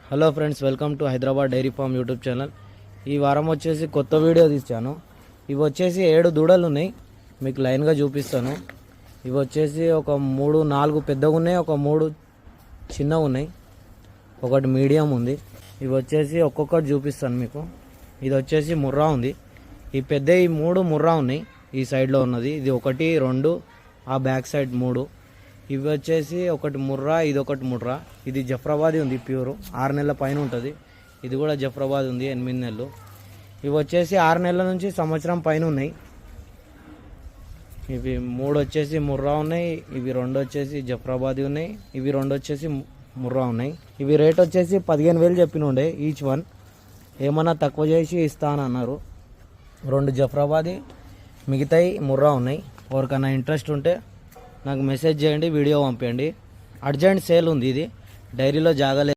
Hello friends, welcome to Hyderabad dairy farm YouTube channel. ఈ వారం వచ్చేసి కొత్త వీడియో తీసాను. ఇవి వచ్చేసి 7 దూడలు ఉన్నాయి, మీకు లైన్గా చూపిస్తాను. ఇవి వచ్చేసి ఒక 3-4 పెద్దగా ఉన్నాయి, ఒక 3 చిన్నగా ఉన్నాయి, ఒకటి మీడియం ఉంది. ఇవి వచ్చేసి ఒక్కొక్కటి చూపిస్తాను మీకు. ఇది వచ్చేసి ముర్రా ఉంది. ఈ పెద్ద 3 ముర్రా ఉన్నాయి. ఈ సైడ్లో ఉన్నది ఇది 1, 2, ఆ బ్యాక్ సైడ్ 3. ఇవి వచ్చేసి ఒకటి ముర్రా, ఇది ఒకటి ముర్రా. ఇది జఫ్రాబాదీ ఉంది, ప్యూర్ 6 నెలల పైన ఉంటుంది. ఇది కూడా జఫ్రాబాద్ ఉంది, 8 నెలలు. ఇవి వచ్చేసి 6 నెలల నుంచి సంవత్సరం పైన ఉన్నాయి. ఇవి 3 వచ్చేసి ముర్రా ఉన్నాయి, ఇవి 2 వచ్చేసి జఫ్రాబాదీ ఉన్నాయి, ఇవి 2 వచ్చేసి ముర్రా ఉన్నాయి. ఇవి రేట్ వచ్చేసి 15,000 చెప్పినుండే ఈచ్ వన్. ఏమన్నా తక్కువ చేసి ఇస్తానన్నారు. 2 జఫ్రాబాదీ, మిగతాయి ముర్రా ఉన్నాయి. ఎవరికైనా ఇంట్రెస్ట్ ఉంటే నాకు మెసేజ్ చేయండి, వీడియో పంపించండి. అర్జెంట్ సేల్ ఉంది, ఇది డైరీలో జాగలేదు.